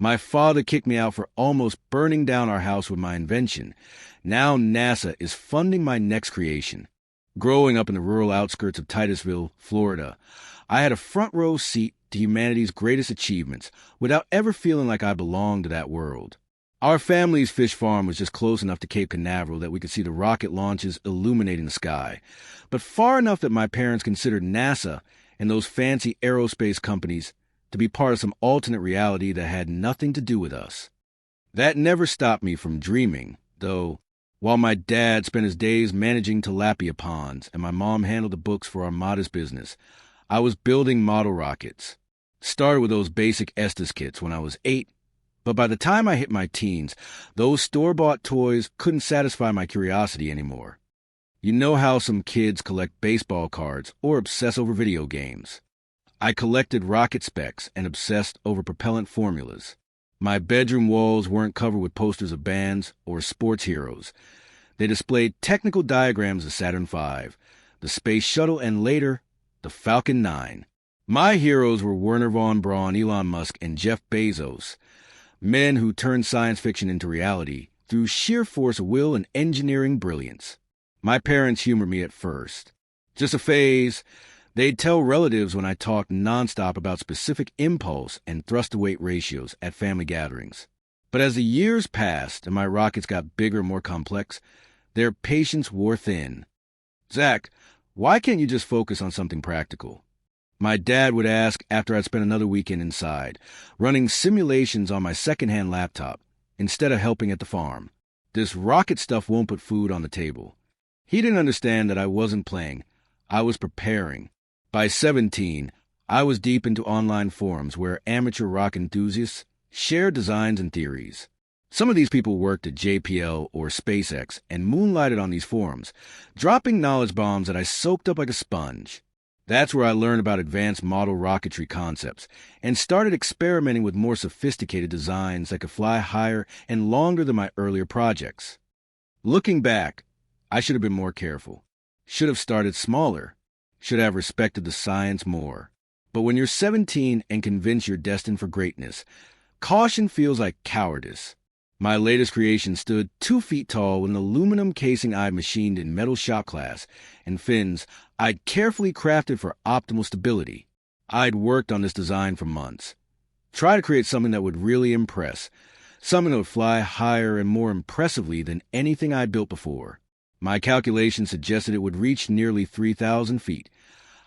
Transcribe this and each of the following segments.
My father kicked me out for almost burning down our house with my invention. Now NASA is funding my next creation. Growing up in the rural outskirts of Titusville, Florida, I had a front row seat to humanity's greatest achievements without ever feeling like I belonged to that world. Our family's fish farm was just close enough to Cape Canaveral that we could see the rocket launches illuminating the sky, but far enough that my parents considered NASA and those fancy aerospace companies to be part of some alternate reality that had nothing to do with us. That never stopped me from dreaming, though. While my dad spent his days managing tilapia ponds and my mom handled the books for our modest business, I was building model rockets. Started with those basic Estes kits when I was 8, but by the time I hit my teens, those store-bought toys couldn't satisfy my curiosity anymore. You know how some kids collect baseball cards or obsess over video games. I collected rocket specs and obsessed over propellant formulas. My bedroom walls weren't covered with posters of bands or sports heroes. They displayed technical diagrams of Saturn V, the Space Shuttle, and later, the Falcon 9. My heroes were Wernher von Braun, Elon Musk, and Jeff Bezos, men who turned science fiction into reality through sheer force of will and engineering brilliance. My parents humored me at first. Just a phase. They'd tell relatives when I talked nonstop about specific impulse and thrust-to-weight ratios at family gatherings. But as the years passed and my rockets got bigger and more complex, their patience wore thin. "Zach, why can't you just focus on something practical?" My dad would ask after I'd spent another weekend inside, running simulations on my second-hand laptop, instead of helping at the farm. "This rocket stuff won't put food on the table." He didn't understand that I wasn't playing. I was preparing. By 17, I was deep into online forums where amateur rock enthusiasts shared designs and theories. Some of these people worked at JPL or SpaceX and moonlighted on these forums, dropping knowledge bombs that I soaked up like a sponge. That's where I learned about advanced model rocketry concepts and started experimenting with more sophisticated designs that could fly higher and longer than my earlier projects. Looking back, I should have been more careful. Should have started smaller. Should have respected the science more. But when you're 17 and convinced you're destined for greatness, caution feels like cowardice. My latest creation stood 2 feet tall with an aluminum casing I'd machined in metal shot glass and fins I'd carefully crafted for optimal stability. I'd worked on this design for months. Try to create something that would really impress, something that would fly higher and more impressively than anything I'd built before. My calculations suggested it would reach nearly 3,000 feet,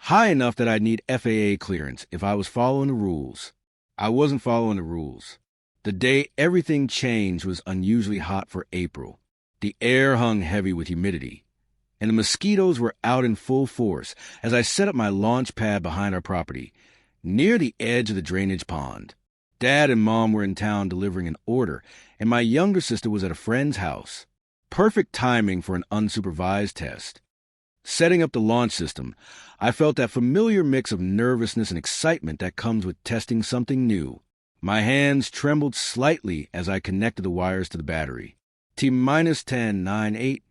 high enough that I'd need FAA clearance if I was following the rules. I wasn't following the rules. The day everything changed was unusually hot for April. The air hung heavy with humidity, and the mosquitoes were out in full force as I set up my launch pad behind our property, near the edge of the drainage pond. Dad and Mom were in town delivering an order, and my younger sister was at a friend's house. Perfect timing for an unsupervised test. Setting up the launch system, I felt that familiar mix of nervousness and excitement that comes with testing something new. My hands trembled slightly as I connected the wires to the battery. T-minus 10, 9, 8,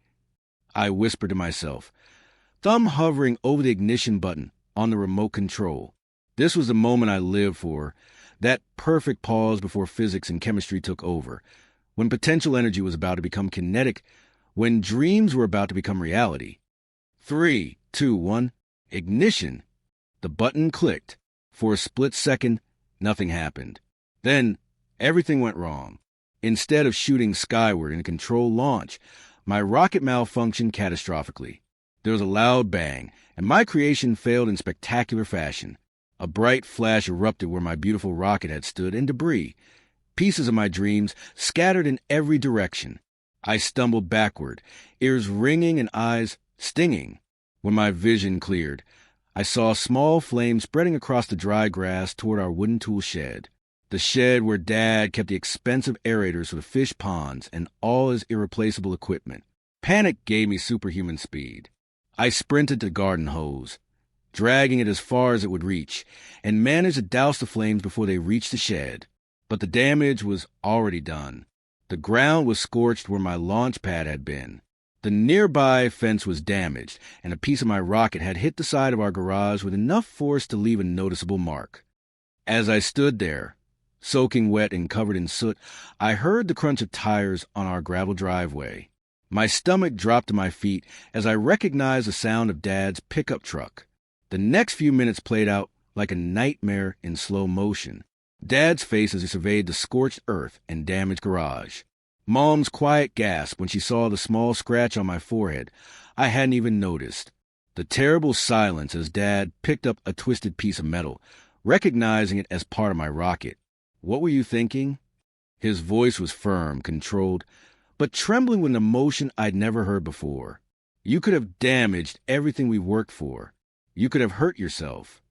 I whispered to myself, thumb hovering over the ignition button on the remote control. This was the moment I lived for, that perfect pause before physics and chemistry took over, when potential energy was about to become kinetic, when dreams were about to become reality. 3, 2, 1, ignition. The button clicked. For a split second, nothing happened. Then, everything went wrong. Instead of shooting skyward in a controlled launch, my rocket malfunctioned catastrophically. There was a loud bang, and my creation failed in spectacular fashion. A bright flash erupted where my beautiful rocket had stood, and debris, pieces of my dreams, scattered in every direction. I stumbled backward, ears ringing and eyes stinging. When my vision cleared, I saw a small flame spreading across the dry grass toward our wooden tool shed. The shed where Dad kept the expensive aerators for the fish ponds and all his irreplaceable equipment. Panic gave me superhuman speed. I sprinted to the garden hose, dragging it as far as it would reach, and managed to douse the flames before they reached the shed. But the damage was already done. The ground was scorched where my launch pad had been. The nearby fence was damaged, and a piece of my rocket had hit the side of our garage with enough force to leave a noticeable mark. As I stood there, Soaking wet and covered in soot, I heard the crunch of tires on our gravel driveway. My stomach dropped to my feet as I recognized the sound of Dad's pickup truck. The next few minutes played out like a nightmare in slow motion. Dad's face as he surveyed the scorched earth and damaged garage. Mom's quiet gasp when she saw the small scratch on my forehead I hadn't even noticed. The terrible silence as Dad picked up a twisted piece of metal, recognizing it as part of my rocket. "What were you thinking?" His voice was firm, controlled, but trembling with an emotion I'd never heard before. "You could have damaged everything we worked for. You could have hurt yourself."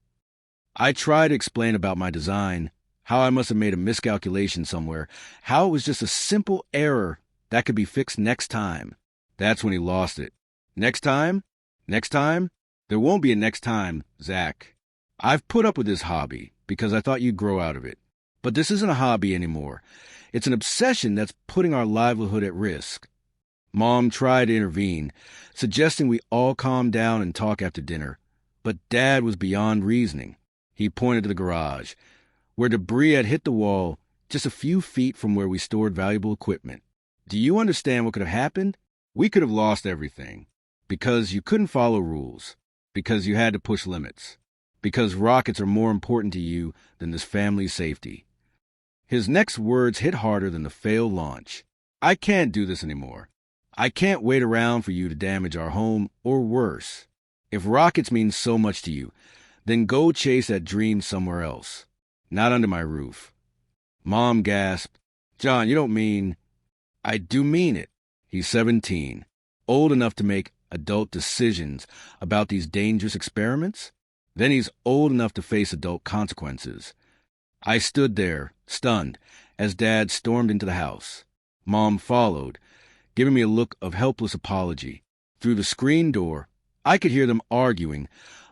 I tried to explain about my design, how I must have made a miscalculation somewhere, how it was just a simple error that could be fixed next time. That's when he lost it. "Next time? Next time? There won't be a next time, Zach. I've put up with this hobby because I thought you'd grow out of it. But this isn't a hobby anymore. It's an obsession that's putting our livelihood at risk." Mom tried to intervene, suggesting we all calm down and talk after dinner. But Dad was beyond reasoning. He pointed to the garage, where debris had hit the wall just a few feet from where we stored valuable equipment. "Do you understand what could have happened? We could have lost everything. Because you couldn't follow rules. Because you had to push limits. Because rockets are more important to you than this family's safety." His next words hit harder than the failed launch. "I can't do this anymore. I can't wait around for you to damage our home, or worse. If rockets mean so much to you, then go chase that dream somewhere else. Not under my roof." Mom gasped. "John, you don't mean—" "I do mean it. He's 17, old enough to make adult decisions about these dangerous experiments. Then he's old enough to face adult consequences." I stood there, stunned, as Dad stormed into the house. Mom followed, giving me a look of helpless apology. Through the screen door, I could hear them arguing,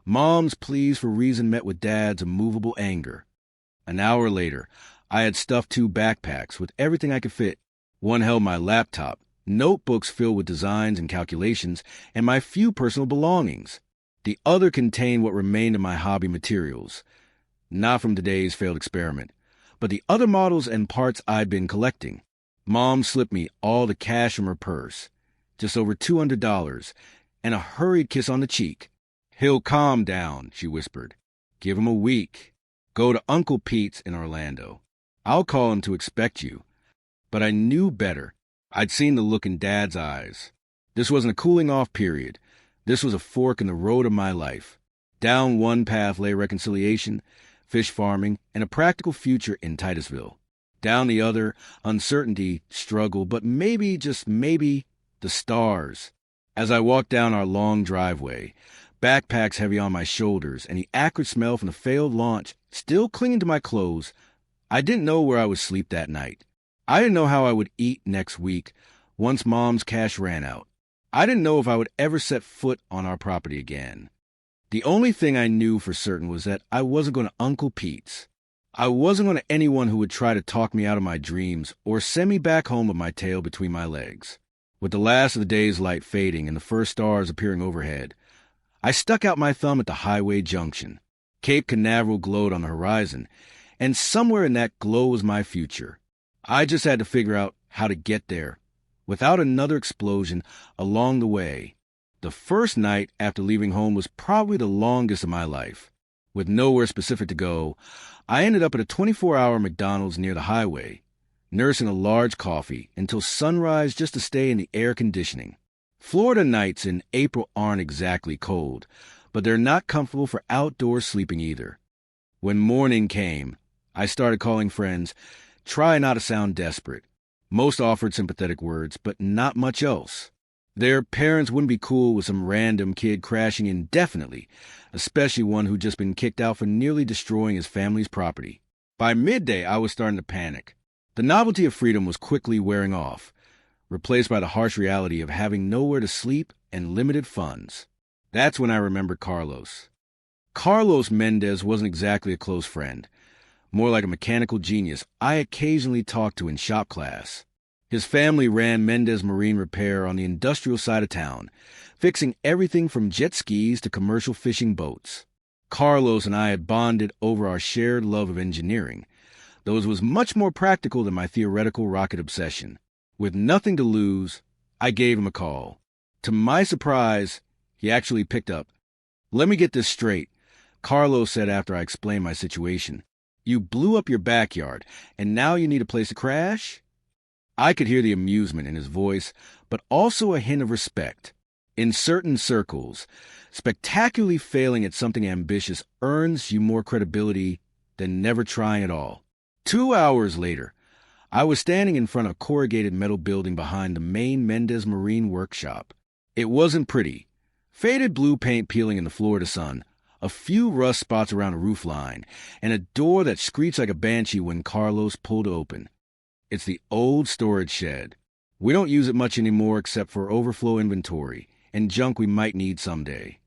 Mom's pleas for reason met with Dad's immovable anger. An hour later, I had stuffed 2 backpacks with everything I could fit. One held my laptop, notebooks filled with designs and calculations, and my few personal belongings. The other contained what remained of my hobby materials. Not from today's failed experiment, but the other models and parts I'd been collecting. Mom slipped me all the cash from her purse, just over $200, and a hurried kiss on the cheek. "He'll calm down," she whispered. "Give him a week. Go to Uncle Pete's in Orlando. I'll call him to expect you." But I knew better. I'd seen the look in Dad's eyes. This wasn't a cooling-off period. This was a fork in the road of my life. Down one path lay reconciliation, fish farming, and a practical future in Titusville. Down the other, uncertainty, struggle, but maybe, just maybe, the stars. As I walked down our long driveway, backpacks heavy on my shoulders and the acrid smell from the failed launch still clinging to my clothes, I didn't know where I would sleep that night. I didn't know how I would eat next week once Mom's cash ran out. I didn't know if I would ever set foot on our property again. The only thing I knew for certain was that I wasn't going to Uncle Pete's. I wasn't going to anyone who would try to talk me out of my dreams or send me back home with my tail between my legs. With the last of the day's light fading and the first stars appearing overhead, I stuck out my thumb at the highway junction. Cape Canaveral glowed on the horizon, and somewhere in that glow was my future. I just had to figure out how to get there, without another explosion along the way. The first night after leaving home was probably the longest of my life. With nowhere specific to go, I ended up at a 24-hour McDonald's near the highway, nursing a large coffee until sunrise just to stay in the air conditioning. Florida nights in April aren't exactly cold, but they're not comfortable for outdoor sleeping either. When morning came, I started calling friends, trying not to sound desperate. Most offered sympathetic words, but not much else. Their parents wouldn't be cool with some random kid crashing indefinitely, especially one who'd just been kicked out for nearly destroying his family's property. By midday, I was starting to panic. The novelty of freedom was quickly wearing off, replaced by the harsh reality of having nowhere to sleep and limited funds. That's when I remembered Carlos. Carlos Mendez wasn't exactly a close friend, more like a mechanical genius I occasionally talked to in shop class. His family ran Mendez Marine Repair on the industrial side of town, fixing everything from jet skis to commercial fishing boats. Carlos and I had bonded over our shared love of engineering, though it was much more practical than my theoretical rocket obsession. With nothing to lose, I gave him a call. To my surprise, he actually picked up. "Let me get this straight," Carlos said after I explained my situation. "You blew up your backyard, and now you need a place to crash?" I could hear the amusement in his voice, but also a hint of respect. In certain circles, spectacularly failing at something ambitious earns you more credibility than never trying at all. 2 hours later, I was standing in front of a corrugated metal building behind the main Mendez Marine workshop. It wasn't pretty. Faded blue paint peeling in the Florida sun, a few rust spots around a roof line, and a door that screeched like a banshee when Carlos pulled open. It's the old storage shed. We don't use it much anymore except for overflow inventory and junk we might need someday.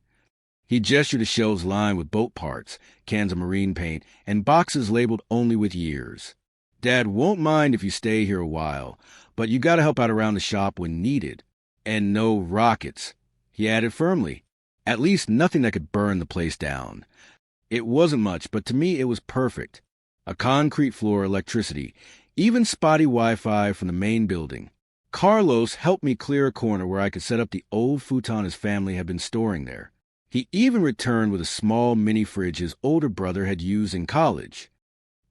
He gestured to shelves lined with boat parts, cans of marine paint, and boxes labeled only with years. "Dad won't mind if you stay here a while, but you gotta help out around the shop when needed. And no rockets," he added firmly. At least nothing that could burn the place down. It wasn't much, but to me it was perfect. A concrete floor, electricity, even spotty Wi-Fi from the main building. Carlos helped me clear a corner where I could set up the old futon his family had been storing there. He even returned with a small mini fridge his older brother had used in college.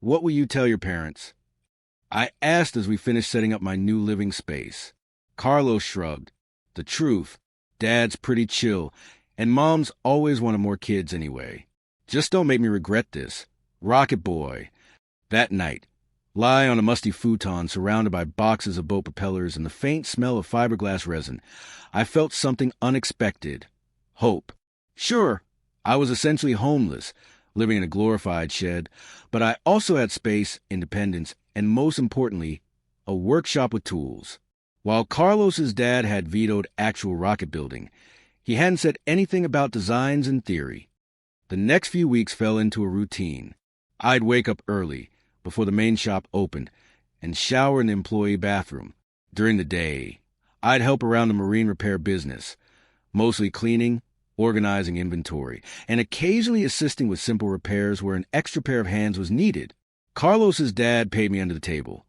"What will you tell your parents?" I asked as we finished setting up my new living space. Carlos shrugged. "The truth. Dad's pretty chill, and Mom's always wanted more kids anyway. Just don't make me regret this. Rocket boy." That night, lie on a musty futon surrounded by boxes of boat propellers and the faint smell of fiberglass resin, I felt something unexpected. Hope. Sure, I was essentially homeless, living in a glorified shed, but I also had space, independence, and most importantly, a workshop with tools. While Carlos's dad had vetoed actual rocket building, he hadn't said anything about designs and theory. The next few weeks fell into a routine. I'd wake up early, before the main shop opened, and shower in the employee bathroom. During the day, I'd help around the marine repair business, mostly cleaning, organizing inventory, and occasionally assisting with simple repairs where an extra pair of hands was needed. Carlos's dad paid me under the table.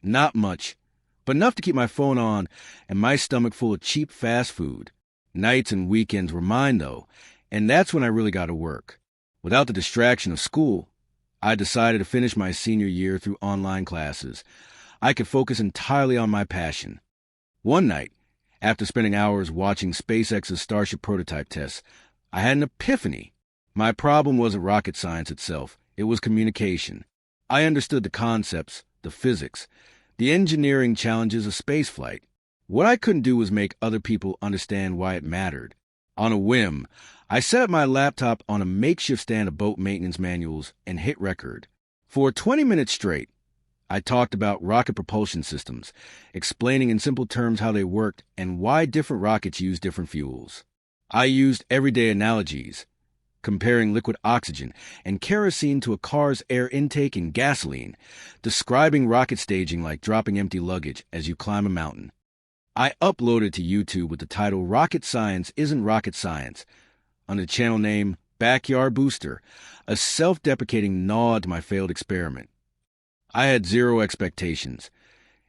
Not much, but enough to keep my phone on and my stomach full of cheap fast food. Nights and weekends were mine, though, and that's when I really got to work. Without the distraction of school, I decided to finish my senior year through online classes. I could focus entirely on my passion. One night, after spending hours watching SpaceX's Starship prototype tests, I had an epiphany. My problem wasn't rocket science itself, it was communication. I understood the concepts, the physics, the engineering challenges of spaceflight. What I couldn't do was make other people understand why it mattered. On a whim, I set up my laptop on a makeshift stand of boat maintenance manuals and hit record. For 20 minutes straight, I talked about rocket propulsion systems, explaining in simple terms how they worked and why different rockets use different fuels. I used everyday analogies, comparing liquid oxygen and kerosene to a car's air intake and gasoline, describing rocket staging like dropping empty luggage as you climb a mountain. I uploaded to YouTube with the title "Rocket Science Isn't Rocket Science" under the channel name Backyard Booster, a self-deprecating nod to my failed experiment. I had zero expectations.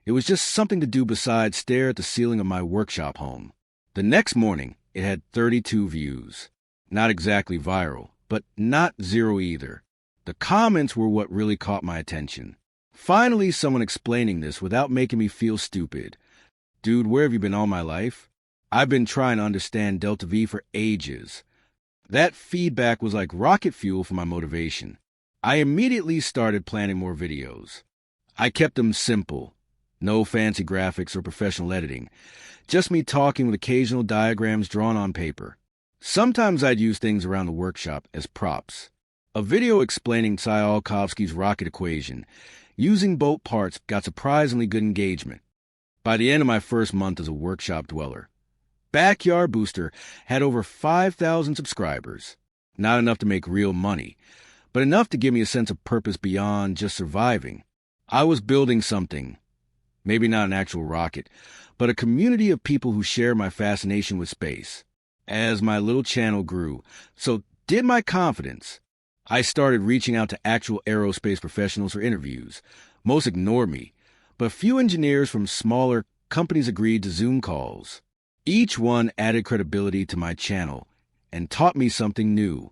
It was just something to do besides stare at the ceiling of my workshop home. The next morning, it had 32 views. Not exactly viral, but not zero either. The comments were what really caught my attention. Finally, someone explaining this without making me feel stupid. "Dude, where have you been all my life? I've been trying to understand Delta V for ages." That feedback was like rocket fuel for my motivation. I immediately started planning more videos. I kept them simple. No fancy graphics or professional editing. Just me talking with occasional diagrams drawn on paper. Sometimes I'd use things around the workshop as props. A video explaining Tsiolkovsky's rocket equation using boat parts got surprisingly good engagement. By the end of my first month as a workshop dweller, Backyard Booster had over 5,000 subscribers. Not enough to make real money, but enough to give me a sense of purpose beyond just surviving. I was building something. Maybe not an actual rocket, but a community of people who share my fascination with space. As my little channel grew, so did my confidence. I started reaching out to actual aerospace professionals for interviews. Most ignored me, but few engineers from smaller companies agreed to Zoom calls. Each one added credibility to my channel and taught me something new.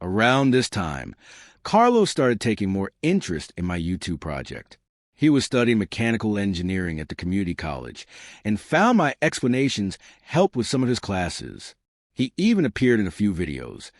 Around this time, Carlos started taking more interest in my YouTube project. He was studying mechanical engineering at the community college and found my explanations helped with some of his classes. He even appeared in a few videos,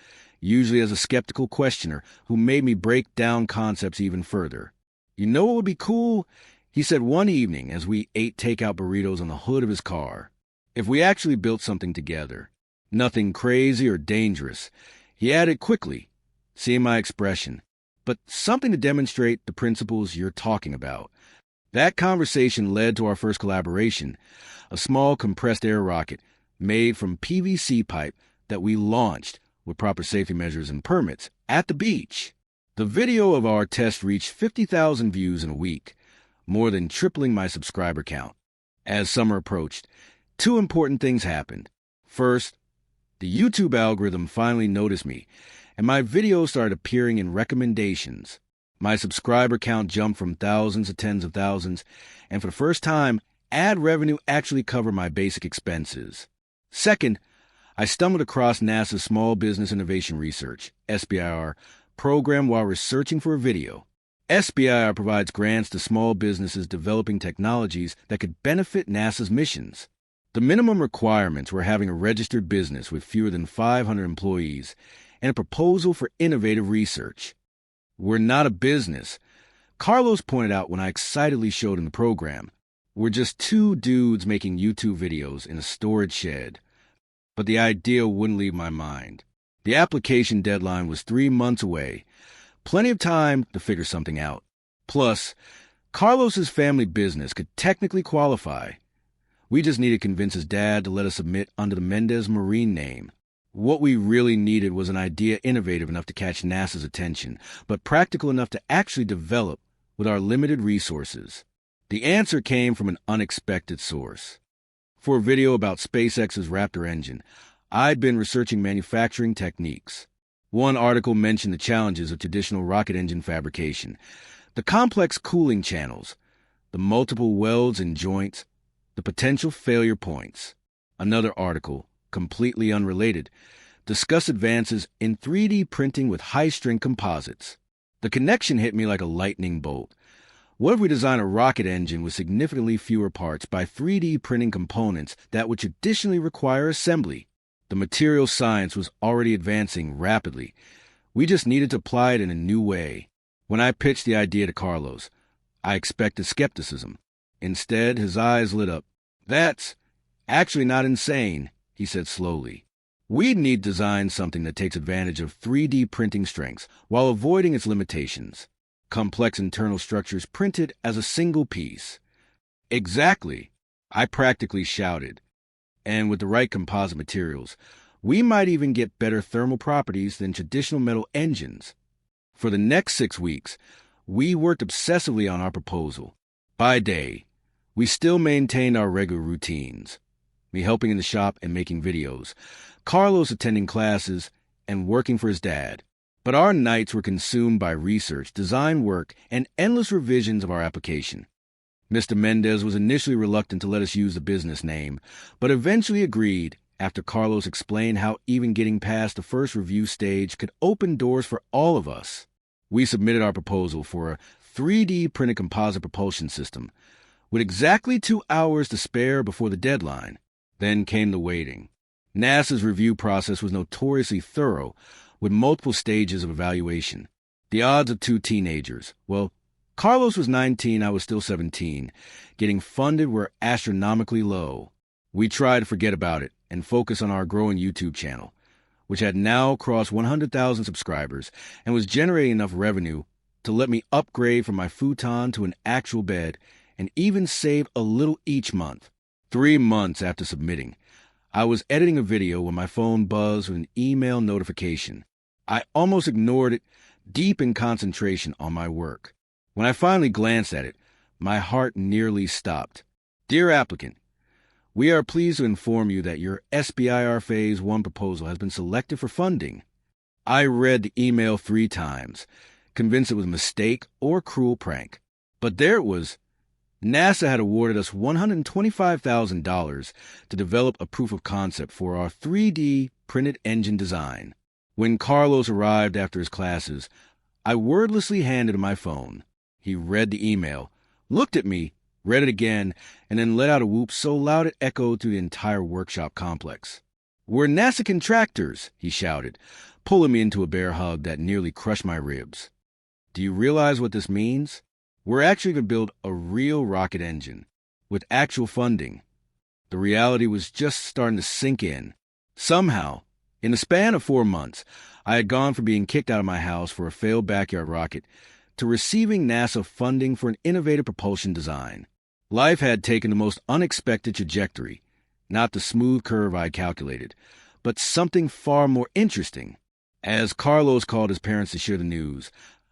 usually as a skeptical questioner who made me break down concepts even further. You know what would be cool? He said one evening as we ate takeout burritos on the hood of his car. If we actually built something together. Nothing crazy or dangerous. He added quickly, seeing my expression, but something to demonstrate the principles you're talking about. That conversation led to our first collaboration, a small compressed air rocket made from PVC pipe that we launched with proper safety measures and permits at the beach. The video of our test reached 50,000 views in a week, more than tripling my subscriber count. As summer approached, two important things happened. First, the YouTube algorithm finally noticed me, and my videos started appearing in recommendations. My subscriber count jumped from thousands to tens of thousands, and for the first time, ad revenue actually covered my basic expenses. Second, I stumbled across NASA's Small Business Innovation Research, SBIR, program while researching for a video. SBIR provides grants to small businesses developing technologies that could benefit NASA's missions. The minimum requirements were having a registered business with fewer than 500 employees and a proposal for innovative research. We're not a business, Carlos pointed out when I excitedly showed him the program. We're just two dudes making YouTube videos in a storage shed. But the idea wouldn't leave my mind. The application deadline was 3 months away. Plenty of time to figure something out. Plus, Carlos's family business could technically qualify. We just needed to convince his dad to let us submit under the Mendez Marine name. What we really needed was an idea innovative enough to catch NASA's attention, but practical enough to actually develop with our limited resources. The answer came from an unexpected source. For a video about SpaceX's Raptor engine, I'd been researching manufacturing techniques. One article mentioned the challenges of traditional rocket engine fabrication, the complex cooling channels, the multiple welds and joints, the potential failure points. Another article, completely unrelated, discussed advances in 3D printing with high-strength composites. The connection hit me like a lightning bolt. What if we design a rocket engine with significantly fewer parts by 3D printing components that would traditionally require assembly? The material science was already advancing rapidly. We just needed to apply it in a new way. When I pitched the idea to Carlos, I expected skepticism. Instead, his eyes lit up. "That's actually not insane," he said slowly. "We'd need to design something that takes advantage of 3D printing strengths while avoiding its limitations. Complex internal structures printed as a single piece." "Exactly," I practically shouted. "And with the right composite materials, we might even get better thermal properties than traditional metal engines." For the next 6 weeks, we worked obsessively on our proposal. By day, we still maintained our regular routines. Me helping in the shop and making videos, Carlos attending classes and working for his dad. But our nights were consumed by research, design work, and endless revisions of our application. Mr. Mendez was initially reluctant to let us use the business name, but eventually agreed after Carlos explained how even getting past the first review stage could open doors for all of us. We submitted our proposal for a 3D printed composite propulsion system, with exactly 2 hours to spare before the deadline. Then came the waiting. NASA's review process was notoriously thorough, with multiple stages of evaluation. The odds of two teenagers, well, Carlos was 19, I was still 17, getting funded were astronomically low. We tried to forget about it and focus on our growing YouTube channel, which had now crossed 100,000 subscribers and was generating enough revenue to let me upgrade from my futon to an actual bed and even save a little each month. 3 months after submitting, I was editing a video when my phone buzzed with an email notification. I almost ignored it, deep in concentration on my work. When I finally glanced at it, my heart nearly stopped. "Dear applicant, we are pleased to inform you that your SBIR Phase 1 proposal has been selected for funding." I read the email 3 times, convinced it was a mistake or a cruel prank. But there it was. NASA had awarded us $125,000 to develop a proof of concept for our 3D printed engine design. When Carlos arrived after his classes, I wordlessly handed him my phone. He read the email, looked at me, read it again, and then let out a whoop so loud it echoed through the entire workshop complex. "We're NASA contractors," he shouted, pulling me into a bear hug that nearly crushed my ribs. "Do you realize what this means? We're actually going to build a real rocket engine with actual funding." The reality was just starting to sink in. Somehow, in the span of 4 months, I had gone from being kicked out of my house for a failed backyard rocket to receiving NASA funding for an innovative propulsion design. Life had taken the most unexpected trajectory, not the smooth curve I calculated, but something far more interesting. As Carlos called his parents to share the news,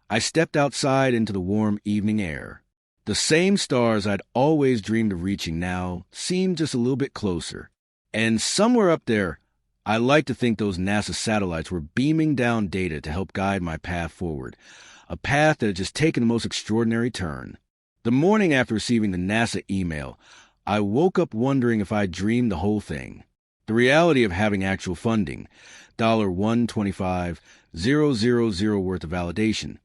I stepped outside into the warm evening air. The same stars I'd always dreamed of reaching now seemed just a little bit closer. And somewhere up there, I like to think those NASA satellites were beaming down data to help guide my path forward, a path that had just taken the most extraordinary turn. The morning after receiving the NASA email, I woke up wondering if I dreamed the whole thing. The reality of having actual funding, $125,000 worth of validation,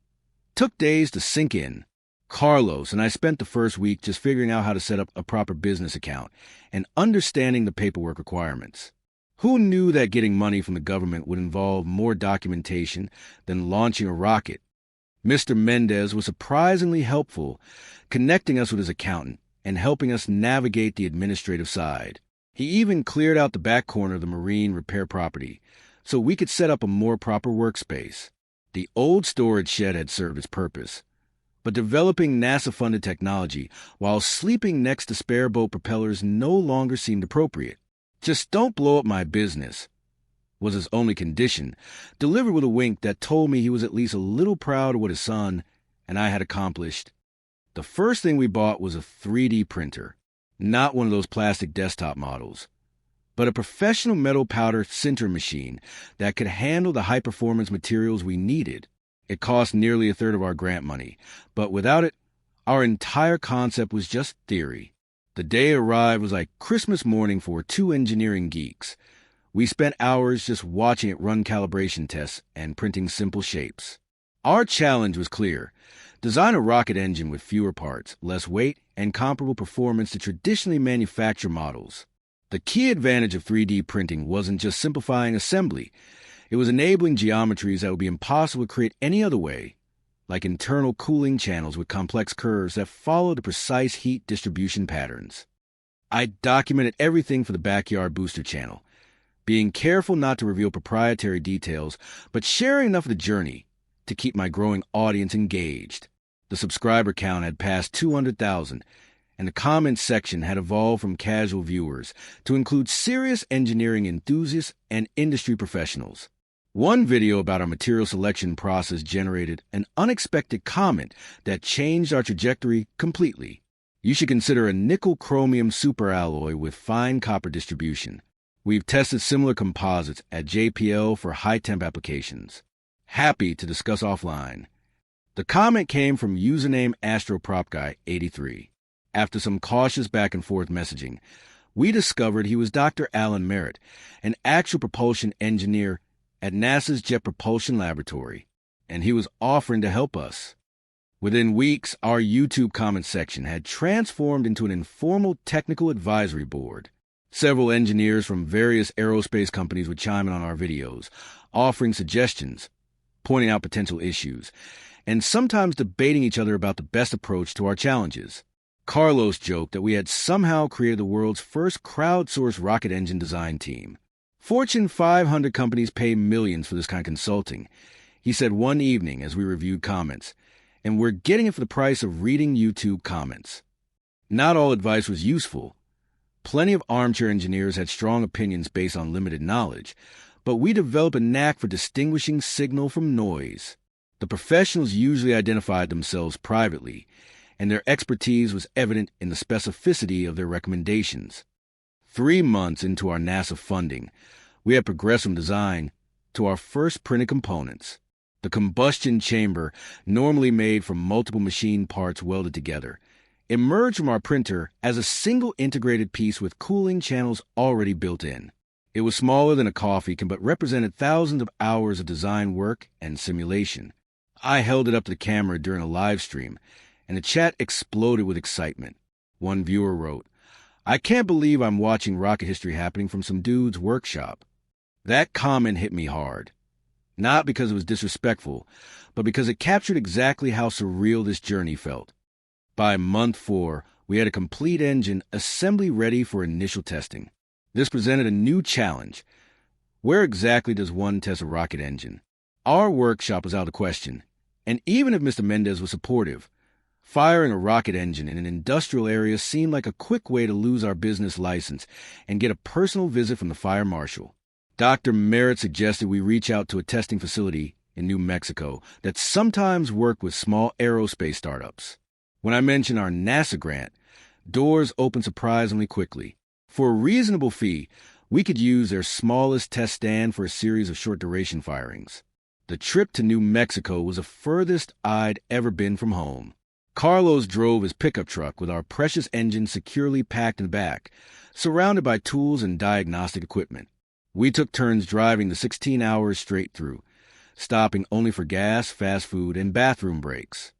took days to sink in. Carlos and I spent the first week just figuring out how to set up a proper business account and understanding the paperwork requirements. Who knew that getting money from the government would involve more documentation than launching a rocket? Mr. Mendez was surprisingly helpful, connecting us with his accountant and helping us navigate the administrative side. He even cleared out the back corner of the marine repair property so we could set up a more proper workspace. The old storage shed had served its purpose, but developing NASA-funded technology while sleeping next to spare boat propellers no longer seemed appropriate. "Just don't blow up my business," was his only condition, delivered with a wink that told me he was at least a little proud of what his son and I had accomplished. The first thing we bought was a 3D printer, not one of those plastic desktop models, but a professional metal powder sinter machine that could handle the high-performance materials we needed. It cost nearly a third of our grant money, but without it, our entire concept was just theory. The day it arrived was like Christmas morning for 2 engineering geeks. We spent hours just watching it run calibration tests and printing simple shapes. Our challenge was clear. Design a rocket engine with fewer parts, less weight, and comparable performance to traditionally manufactured models. The key advantage of 3D printing wasn't just simplifying assembly. It was enabling geometries that would be impossible to create any other way, like internal cooling channels with complex curves that follow the precise heat distribution patterns. I documented everything for the backyard booster channel, being careful not to reveal proprietary details, but sharing enough of the journey to keep my growing audience engaged. The subscriber count had passed 200,000, and the comments section had evolved from casual viewers to include serious engineering enthusiasts and industry professionals. One video about our material selection process generated an unexpected comment that changed our trajectory completely. "You should consider a nickel-chromium superalloy with fine copper distribution. We've tested similar composites at JPL for high-temp applications. Happy to discuss offline." The comment came from username AstroPropGuy83. After some cautious back-and-forth messaging, we discovered he was Dr. Alan Merritt, an actual propulsion engineer at NASA's Jet Propulsion Laboratory, and he was offering to help us. Within weeks, our YouTube comment section had transformed into an informal technical advisory board. Several engineers from various aerospace companies would chime in on our videos, offering suggestions, pointing out potential issues, and sometimes debating each other about the best approach to our challenges. Carlos joked that we had somehow created the world's first crowdsourced rocket engine design team. Fortune 500 companies pay millions for this kind of consulting, he said one evening as we reviewed comments, and we're getting it for the price of reading YouTube comments. Not all advice was useful. Plenty of armchair engineers had strong opinions based on limited knowledge, but we developed a knack for distinguishing signal from noise. The professionals usually identified themselves privately, and their expertise was evident in the specificity of their recommendations. 3 months into our NASA funding, we had progressed from design to our first printed components. The combustion chamber, normally made from multiple machine parts welded together, emerged from our printer as a single integrated piece with cooling channels already built in. It was smaller than a coffee can but represented thousands of hours of design work and simulation. I held it up to the camera during a live stream, and the chat exploded with excitement. One viewer wrote, "I can't believe I'm watching rocket history happening from some dude's workshop." That comment hit me hard. Not because it was disrespectful, but because it captured exactly how surreal this journey felt. By month 4, we had a complete engine assembly ready for initial testing. This presented a new challenge. Where exactly does one test a rocket engine? Our workshop was out of question, and even if Mr. Mendez was supportive, firing a rocket engine in an industrial area seemed like a quick way to lose our business license and get a personal visit from the fire marshal. Dr. Merritt suggested we reach out to a testing facility in New Mexico that sometimes worked with small aerospace startups. When I mentioned our NASA grant, doors opened surprisingly quickly. For a reasonable fee, we could use their smallest test stand for a series of short-duration firings. The trip to New Mexico was the furthest I'd ever been from home. Carlos drove his pickup truck with our precious engine securely packed in the back, surrounded by tools and diagnostic equipment. We took turns driving the 16 hours straight through, stopping only for gas, fast food, and bathroom breaks.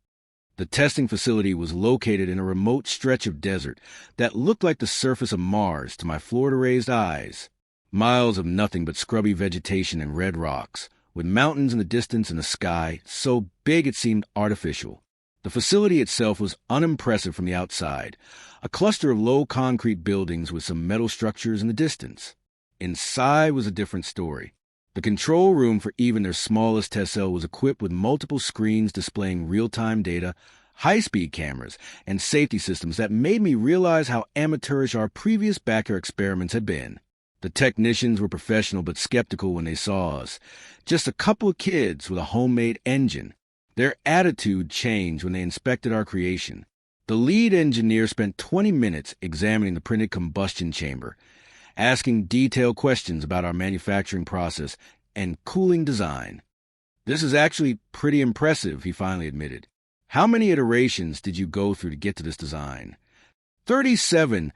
The testing facility was located in a remote stretch of desert that looked like the surface of Mars to my Florida-raised eyes. Miles of nothing but scrubby vegetation and red rocks, with mountains in the distance and a sky so big it seemed artificial. The facility itself was unimpressive from the outside, a cluster of low concrete buildings with some metal structures in the distance. Inside was a different story. The control room for even their smallest test cell was equipped with multiple screens displaying real-time data, high-speed cameras, and safety systems that made me realize how amateurish our previous backyard experiments had been. The technicians were professional but skeptical when they saw us. Just a couple of kids with a homemade engine. Their attitude changed when they inspected our creation. The lead engineer spent 20 minutes examining the printed combustion chamber, asking detailed questions about our manufacturing process and cooling design. "This is actually pretty impressive," he finally admitted. "How many iterations did you go through to get to this design?" 37,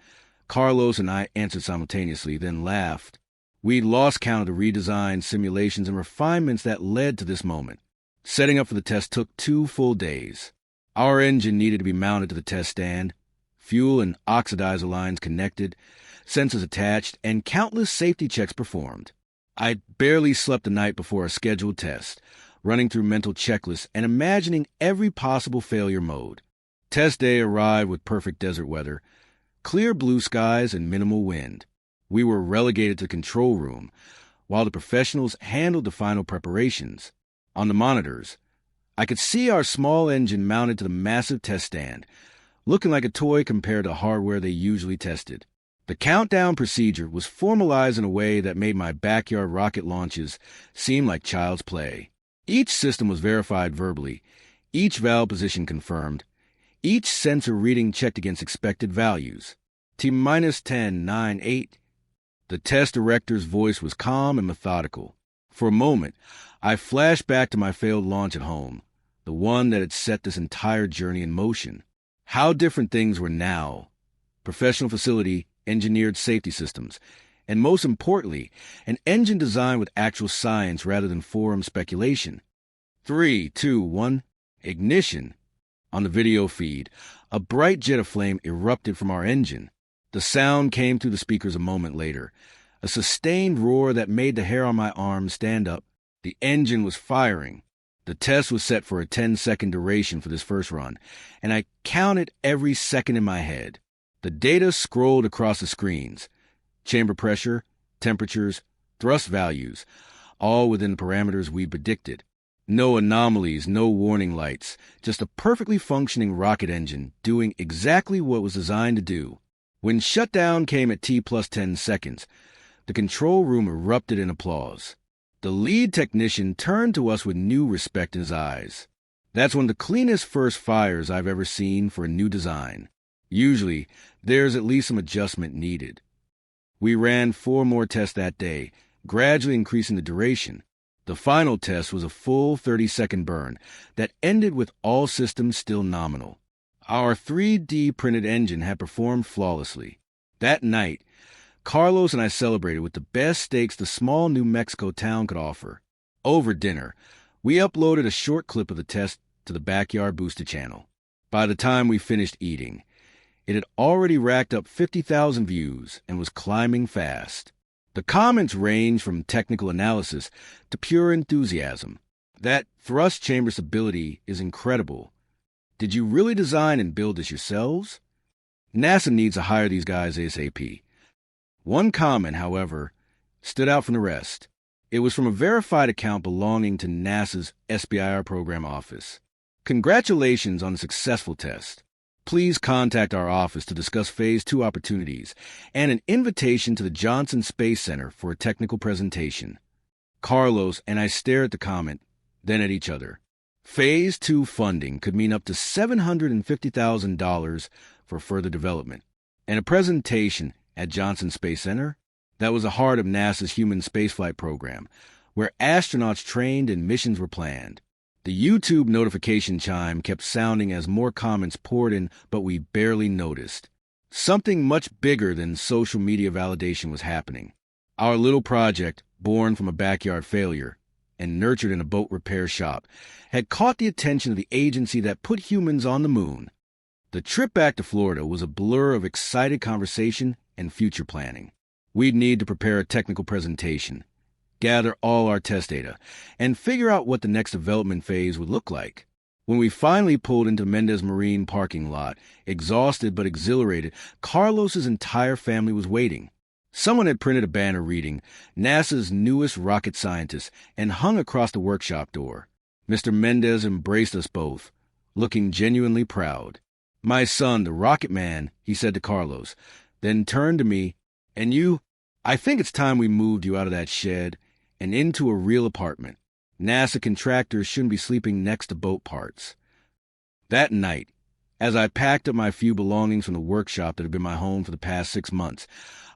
Carlos and I answered simultaneously, then laughed. We'd lost count of the redesigns, simulations, and refinements that led to this moment. Setting up for the test took 2 full days. Our engine needed to be mounted to the test stand, fuel and oxidizer lines connected, sensors attached, and countless safety checks performed. I'd barely slept the night before a scheduled test, running through mental checklists and imagining every possible failure mode. Test day arrived with perfect desert weather, clear blue skies, and minimal wind. We were relegated to the control room, while the professionals handled the final preparations. On the monitors, I could see our small engine mounted to the massive test stand, looking like a toy compared to hardware they usually tested. The countdown procedure was formalized in a way that made my backyard rocket launches seem like child's play. Each system was verified verbally, each valve position confirmed, each sensor reading checked against expected values. T-10, 9, 8. The test director's voice was calm and methodical. For a moment, I flashed back to my failed launch at home, the one that had set this entire journey in motion. How different things were now. Professional facility, engineered safety systems, and most importantly, an engine designed with actual science rather than forum speculation. 3, 2, 1, ignition. On the video feed, a bright jet of flame erupted from our engine. The sound came through the speakers a moment later, a sustained roar that made the hair on my arm stand up. The engine was firing. The test was set for a 10-second duration for this first run, and I counted every second in my head. The data scrolled across the screens. Chamber pressure, temperatures, thrust values, all within the parameters we predicted. No anomalies, no warning lights, just a perfectly functioning rocket engine doing exactly what it was designed to do. When shutdown came at T plus 10 seconds, the control room erupted in applause. The lead technician turned to us with new respect in his eyes. That's one of the cleanest first fires I've ever seen for a new design. Usually, there's at least some adjustment needed. We ran 4 more tests that day, gradually increasing the duration. The final test was a full 30-second burn that ended with all systems still nominal. Our 3D printed engine had performed flawlessly. That night, Carlos and I celebrated with the best steaks the small New Mexico town could offer. Over dinner, we uploaded a short clip of the test to the Backyard Booster channel. By the time we finished eating, it had already racked up 50,000 views and was climbing fast. The comments ranged from technical analysis to pure enthusiasm. That thrust chamber stability is incredible. Did you really design and build this yourselves? NASA needs to hire these guys ASAP. One comment, however, stood out from the rest. It was from a verified account belonging to NASA's SBIR program office. Congratulations on a successful test. Please contact our office to discuss Phase 2 opportunities and an invitation to the Johnson Space Center for a technical presentation. Carlos and I stared at the comment, then at each other. Phase 2 funding could mean up to $750,000 for further development. And a presentation at Johnson Space Center? That was the heart of NASA's human spaceflight program, where astronauts trained and missions were planned. The YouTube notification chime kept sounding as more comments poured in, but we barely noticed. Something much bigger than social media validation was happening. Our little project, born from a backyard failure and nurtured in a boat repair shop, had caught the attention of the agency that put humans on the moon. The trip back to Florida was a blur of excited conversation and future planning. We'd need to prepare a technical presentation, gather all our test data, and figure out what the next development phase would look like. When we finally pulled into Mendez Marine parking lot, exhausted but exhilarated, Carlos's entire family was waiting. Someone had printed a banner reading, NASA's newest rocket scientist, and hung across the workshop door. Mr. Mendez embraced us both, looking genuinely proud. "My son, the rocket man," he said to Carlos, then turned to me. "And you? I think it's time we moved you out of that shed and into a real apartment. NASA contractors shouldn't be sleeping next to boat parts." That night, as I packed up my few belongings from the workshop that had been my home for the past 6 months,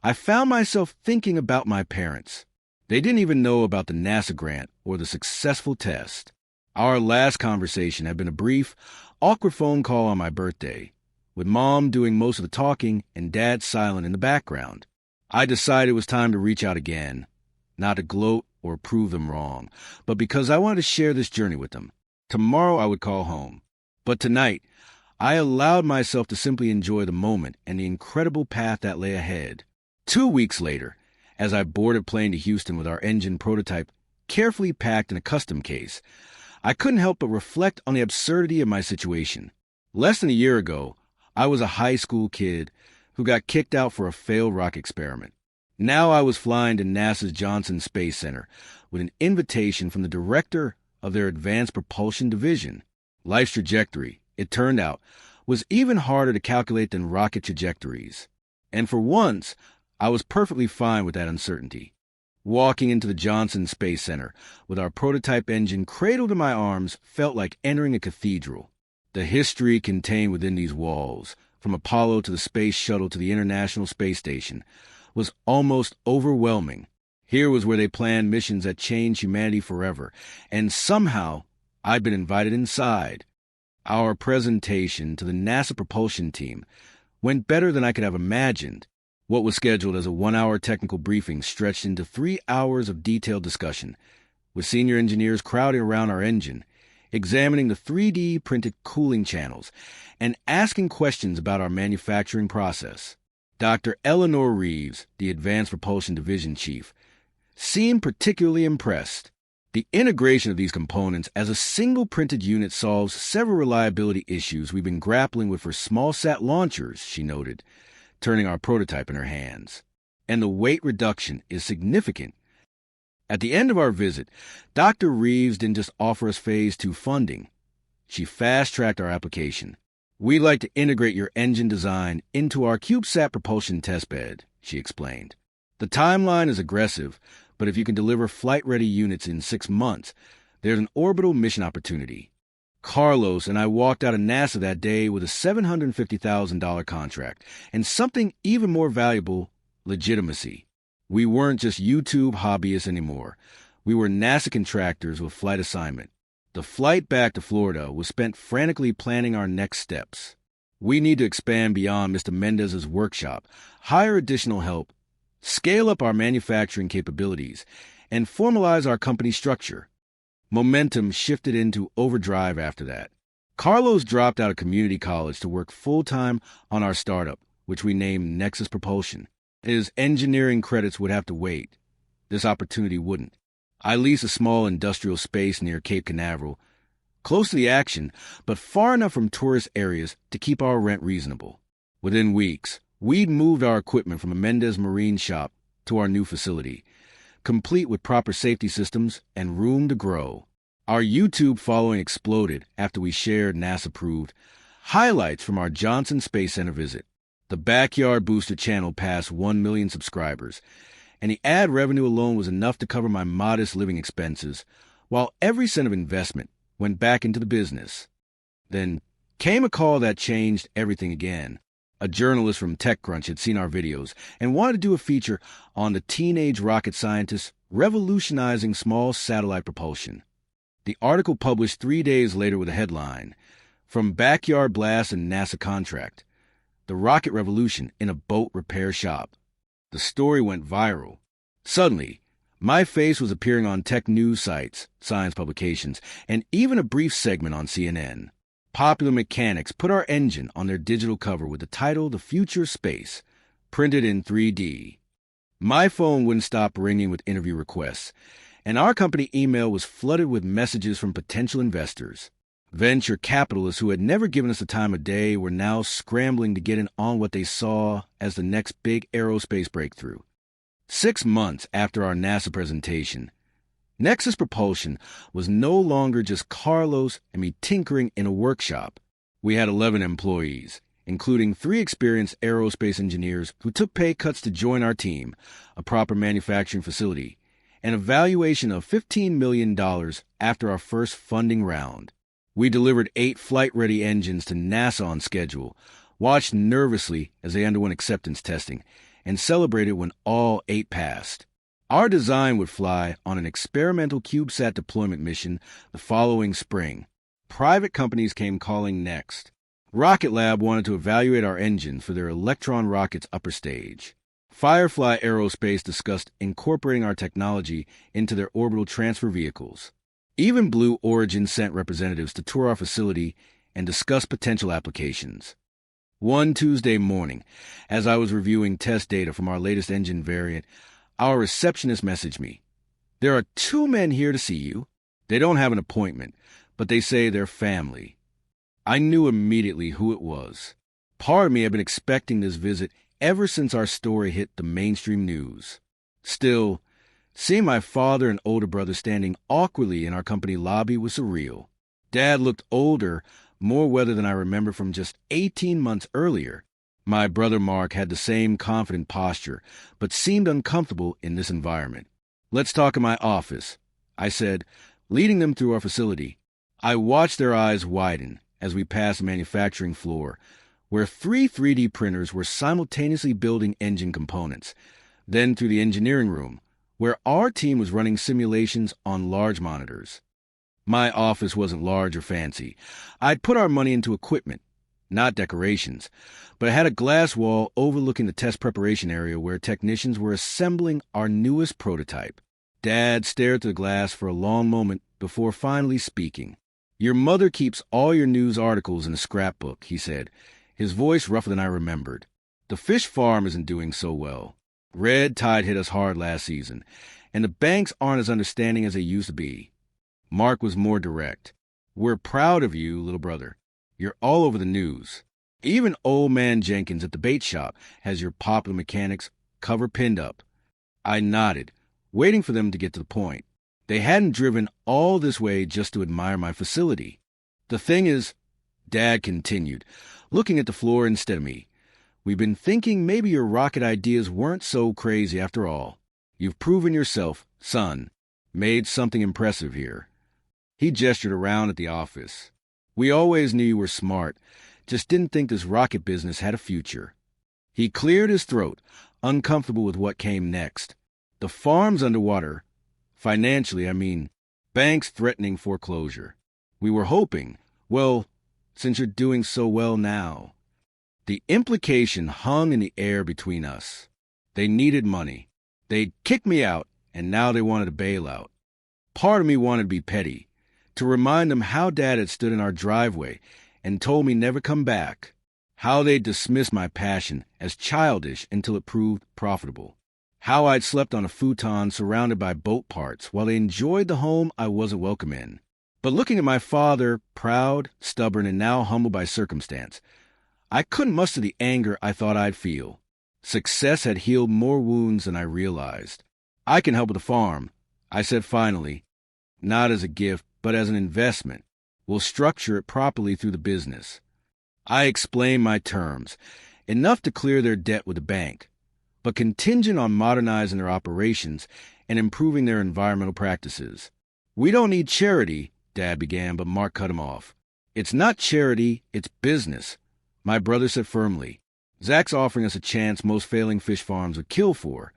I found myself thinking about my parents. They didn't even know about the NASA grant or the successful test. Our last conversation had been a brief, awkward phone call on my birthday, with Mom doing most of the talking and Dad silent in the background. I decided it was time to reach out again, not to gloat or prove them wrong, but because I wanted to share this journey with them. Tomorrow I would call home. But tonight, I allowed myself to simply enjoy the moment and the incredible path that lay ahead. 2 weeks later, as I boarded a plane to Houston with our engine prototype carefully packed in a custom case, I couldn't help but reflect on the absurdity of my situation. Less than a year ago, I was a high school kid who got kicked out for a failed rocket experiment. Now I was flying to NASA's Johnson Space Center with an invitation from the director of their Advanced Propulsion Division. Life's trajectory, it turned out, was even harder to calculate than rocket trajectories. And for once, I was perfectly fine with that uncertainty. Walking into the Johnson Space Center with our prototype engine cradled in my arms felt like entering a cathedral. The history contained within these walls, from Apollo to the Space Shuttle to the International Space Station, was almost overwhelming. Here was where they planned missions that changed humanity forever, and somehow I'd been invited inside. Our presentation to the NASA propulsion team went better than I could have imagined. What was scheduled as a 1-hour technical briefing stretched into 3 hours of detailed discussion, with senior engineers crowding around our engine, examining the 3D printed cooling channels, and asking questions about our manufacturing process. Dr. Eleanor Reeves, the Advanced Propulsion Division Chief, seemed particularly impressed. The integration of these components as a single printed unit solves several reliability issues we've been grappling with for small-sat launchers, she noted, turning our prototype in her hands. And the weight reduction is significant. At the end of our visit, Dr. Reeves didn't just offer us Phase 2 funding. She fast-tracked our application. "We'd like to integrate your engine design into our CubeSat propulsion testbed," she explained. "The timeline is aggressive, but if you can deliver flight-ready units in 6 months, there's an orbital mission opportunity." Carlos and I walked out of NASA that day with a $750,000 contract and something even more valuable, legitimacy. We weren't just YouTube hobbyists anymore. We were NASA contractors with flight assignment. The flight back to Florida was spent frantically planning our next steps. We need to expand beyond Mr. Mendez's workshop, hire additional help, scale up our manufacturing capabilities, and formalize our company structure. Momentum shifted into overdrive after that. Carlos dropped out of community college to work full-time on our startup, which we named Nexus Propulsion. His engineering credits would have to wait. This opportunity wouldn't. I leased a small industrial space near Cape Canaveral, close to the action, but far enough from tourist areas to keep our rent reasonable. Within weeks, we'd moved our equipment from a Mendez Marine shop to our new facility, complete with proper safety systems and room to grow. Our YouTube following exploded after we shared NASA-approved highlights from our Johnson Space Center visit. The Backyard Booster channel passed 1 million subscribers, and the ad revenue alone was enough to cover my modest living expenses, while every cent of investment went back into the business. Then came a call that changed everything again. A journalist from TechCrunch had seen our videos and wanted to do a feature on the teenage rocket scientists revolutionizing small satellite propulsion. The article published 3 days later with a headline, "From Backyard Blast and NASA Contract, The Rocket Revolution in a Boat Repair Shop." The story went viral. Suddenly, my face was appearing on tech news sites, science publications, and even a brief segment on CNN. Popular Mechanics put our engine on their digital cover with the title "The Future Space," printed in 3D. My phone wouldn't stop ringing with interview requests, and our company email was flooded with messages from potential investors. Venture capitalists who had never given us the time of day were now scrambling to get in on what they saw as the next big aerospace breakthrough. 6 months after our NASA presentation, Nexus Propulsion was no longer just Carlos and me tinkering in a workshop. We had 11 employees, including 3 experienced aerospace engineers who took pay cuts to join our team, a proper manufacturing facility, and a valuation of $15 million after our first funding round. We delivered 8 flight-ready engines to NASA on schedule, watched nervously as they underwent acceptance testing, and celebrated when all 8 passed. Our design would fly on an experimental CubeSat deployment mission the following spring. Private companies came calling next. Rocket Lab wanted to evaluate our engine for their Electron rocket's upper stage. Firefly Aerospace discussed incorporating our technology into their orbital transfer vehicles. Even Blue Origin sent representatives to tour our facility and discuss potential applications. One Tuesday morning, as I was reviewing test data from our latest engine variant, our receptionist messaged me. "There are 2 men here to see you. They don't have an appointment, but they say they're family." I knew immediately who it was. Part of me had been expecting this visit ever since our story hit the mainstream news. Still, seeing my father and older brother standing awkwardly in our company lobby was surreal. Dad looked older, more weathered than I remember from just 18 months earlier. My brother Mark had the same confident posture, but seemed uncomfortable in this environment. "Let's talk in my office," I said, leading them through our facility. I watched their eyes widen as we passed the manufacturing floor, where 3 3D printers were simultaneously building engine components, then through the engineering room, where our team was running simulations on large monitors. My office wasn't large or fancy. I'd put our money into equipment, not decorations, but it had a glass wall overlooking the test preparation area where technicians were assembling our newest prototype. Dad stared through the glass for a long moment before finally speaking. "Your mother keeps all your news articles in a scrapbook," he said, his voice rougher than I remembered. "The fish farm isn't doing so well. Red tide hit us hard last season, and the banks aren't as understanding as they used to be." Mark was more direct. "We're proud of you, little brother. You're all over the news. Even old man Jenkins at the bait shop has your Popular Mechanics cover pinned up." I nodded, waiting for them to get to the point. They hadn't driven all this way just to admire my facility. "The thing is," Dad continued, looking at the floor instead of me, "we've been thinking maybe your rocket ideas weren't so crazy after all. You've proven yourself, son, made something impressive here." He gestured around at the office. "We always knew you were smart, just didn't think this rocket business had a future." He cleared his throat, uncomfortable with what came next. "The farm's underwater Financially, I mean, banks threatening foreclosure. We were hoping, well, since you're doing so well now. The implication hung in the air between us. They needed money. They'd kicked me out, and now they wanted a bailout. Part of me wanted to be petty, to remind them how Dad had stood in our driveway and told me never come back, how they'd dismissed my passion as childish until it proved profitable, how I'd slept on a futon surrounded by boat parts while they enjoyed the home I wasn't welcome in. But looking at my father, proud, stubborn, and now humbled by circumstance, I couldn't muster the anger I thought I'd feel. Success had healed more wounds than I realized. I can help with the farm, I said finally, not as a gift, but as an investment. We'll structure it properly through the business. I explained my terms, enough to clear their debt with the bank, but contingent on modernizing their operations and improving their environmental practices. We don't need charity, Dad began, but Mark cut him off. It's not charity, it's business, my brother said firmly. Zach's offering us a chance most failing fish farms would kill for.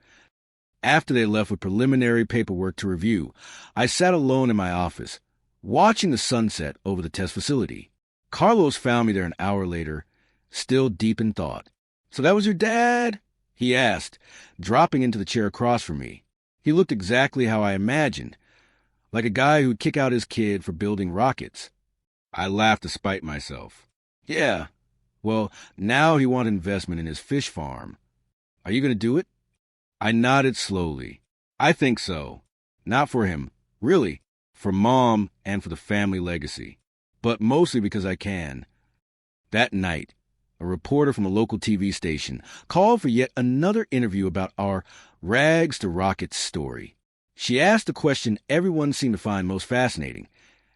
After they left with preliminary paperwork to review, I sat alone in my office, watching the sunset over the test facility. Carlos found me there an hour later, still deep in thought. "So that was your dad?" he asked, dropping into the chair across from me. He looked exactly how I imagined, like a guy who'd kick out his kid for building rockets. I laughed to spite myself. "Yeah, well, now he wants investment in his fish farm. Are you going to do it?" I nodded slowly. "I think so. Not for him, really, for Mom and for the family legacy, but mostly because I can." That night, a reporter from a local TV station called for yet another interview about our rags to rockets story. She asked the question everyone seemed to find most fascinating.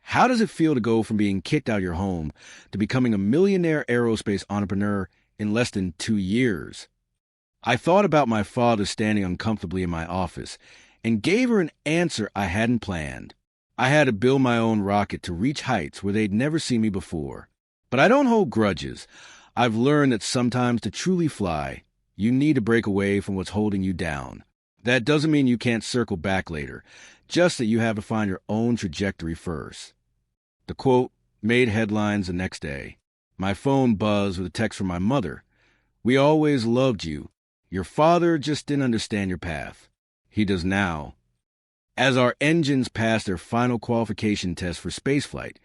How does it feel to go from being kicked out of your home to becoming a millionaire aerospace entrepreneur in less than 2 years? I thought about my father standing uncomfortably in my office and gave her an answer I hadn't planned. I had to build my own rocket to reach heights where they'd never seen me before. But I don't hold grudges. I've learned that sometimes to truly fly, you need to break away from what's holding you down. That doesn't mean you can't circle back later, just that you have to find your own trajectory first. The quote made headlines the next day. My phone buzzed with a text from my mother. "We always loved you. Your father just didn't understand your path. He does now." As our engines passed their final qualification test for spaceflight,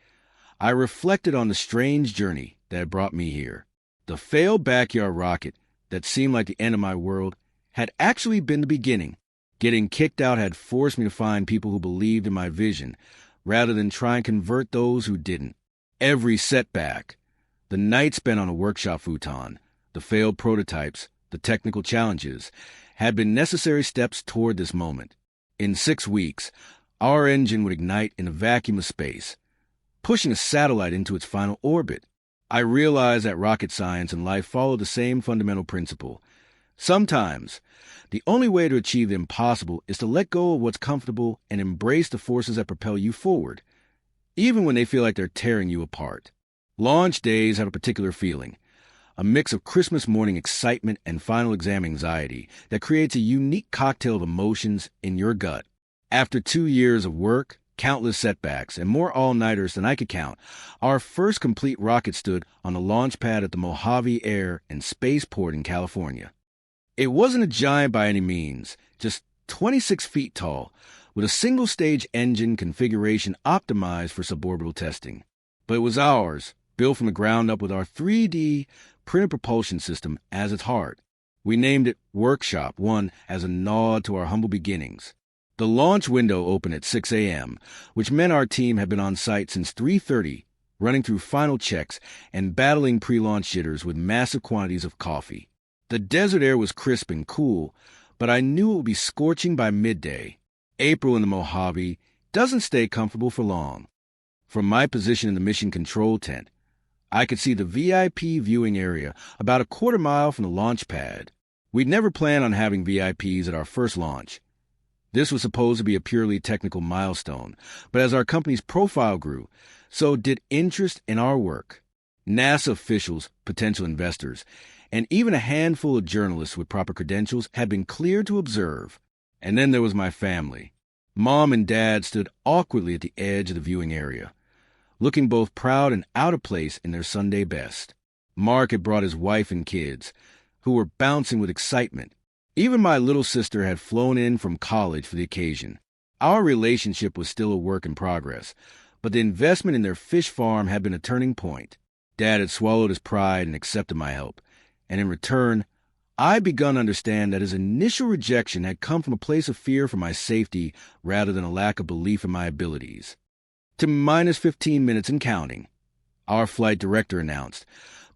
I reflected on the strange journey that had brought me here. The failed backyard rocket that seemed like the end of my world had actually been the beginning. Getting kicked out had forced me to find people who believed in my vision, rather than try and convert those who didn't. Every setback, the night spent on a workshop futon, the failed prototypes, the technical challenges, had been necessary steps toward this moment. In 6 weeks, our engine would ignite in a vacuum of space, pushing a satellite into its final orbit. I realized that rocket science and life follow the same fundamental principle. Sometimes, the only way to achieve the impossible is to let go of what's comfortable and embrace the forces that propel you forward, even when they feel like they're tearing you apart. Launch days have a particular feeling, a mix of Christmas morning excitement and final exam anxiety that creates a unique cocktail of emotions in your gut. After 2 years of work, countless setbacks, and more all-nighters than I could count, our first complete rocket stood on the launch pad at the Mojave Air and Spaceport in California. It wasn't a giant by any means, just 26 feet tall, with a single-stage engine configuration optimized for suborbital testing. But it was ours, built from the ground up with our 3D printed propulsion system as its heart. We named it Workshop 1 as a nod to our humble beginnings. The launch window opened at 6 a.m., which meant our team had been on site since 3:30, running through final checks and battling pre-launch jitters with massive quantities of coffee. The desert air was crisp and cool, but I knew it would be scorching by midday. April in the Mojave doesn't stay comfortable for long. From my position in the mission control tent, I could see the VIP viewing area about a quarter mile from the launch pad. We'd never planned on having VIPs at our first launch. This was supposed to be a purely technical milestone, but as our company's profile grew, so did interest in our work. NASA officials, potential investors, and even a handful of journalists with proper credentials had been cleared to observe. And then there was my family. Mom and Dad stood awkwardly at the edge of the viewing area, looking both proud and out of place in their Sunday best. Mark had brought his wife and kids, who were bouncing with excitement. Even my little sister had flown in from college for the occasion. Our relationship was still a work in progress, but the investment in their fish farm had been a turning point. Dad had swallowed his pride and accepted my help, and in return, I begun to understand that his initial rejection had come from a place of fear for my safety rather than a lack of belief in my abilities. To minus 15 minutes and counting, our flight director announced,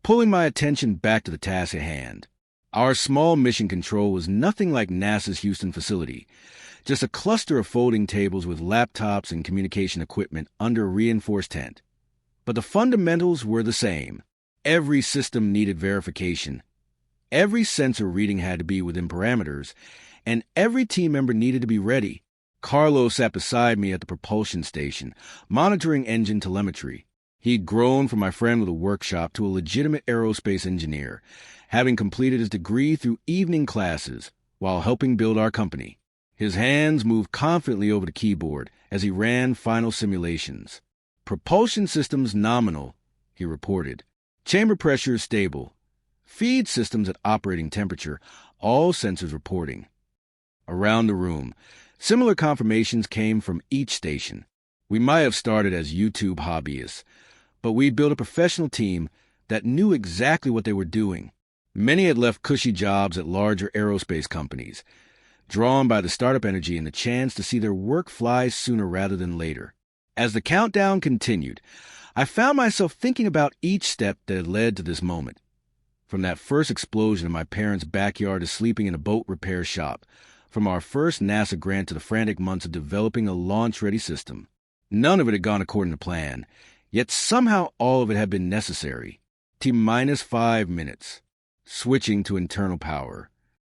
pulling my attention back to the task at hand. Our small mission control was nothing like NASA's Houston facility, just a cluster of folding tables with laptops and communication equipment under a reinforced tent. But the fundamentals were the same. Every system needed verification. Every sensor reading had to be within parameters, and every team member needed to be ready. Carlos sat beside me at the propulsion station, monitoring engine telemetry. He'd grown from my friend with a workshop to a legitimate aerospace engineer, having completed his degree through evening classes while helping build our company. His hands moved confidently over the keyboard as he ran final simulations. Propulsion systems nominal, he reported. Chamber pressure stable. Feed systems at operating temperature, all sensors reporting. Around the room, similar confirmations came from each station. We might have started as YouTube hobbyists, but we built a professional team that knew exactly what they were doing. Many had left cushy jobs at larger aerospace companies, drawn by the startup energy and the chance to see their work fly sooner rather than later. As the countdown continued, I found myself thinking about each step that had led to this moment. From that first explosion in my parents' backyard to sleeping in a boat repair shop, from our first NASA grant to the frantic months of developing a launch-ready system. None of it had gone according to plan, yet somehow all of it had been necessary. T-minus 5 minutes. Switching to internal power.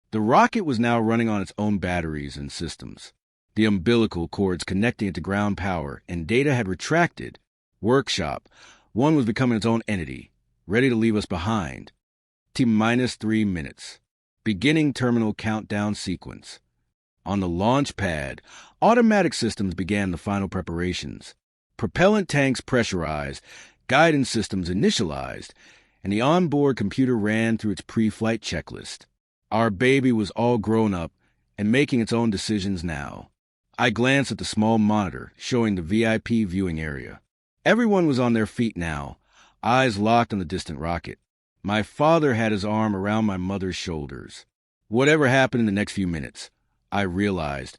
The rocket was now running on its own batteries and systems. The umbilical cords connecting it to ground power, and data had retracted. Workshop. One was becoming its own entity, ready to leave us behind. T-minus 3 minutes. Beginning terminal countdown sequence. On the launch pad, automatic systems began the final preparations. Propellant tanks pressurized, guidance systems initialized, and the onboard computer ran through its pre-flight checklist. Our baby was all grown up and making its own decisions now. I glanced at the small monitor showing the VIP viewing area. Everyone was on their feet now, eyes locked on the distant rocket. My father had his arm around my mother's shoulders. Whatever happened in the next few minutes, I realized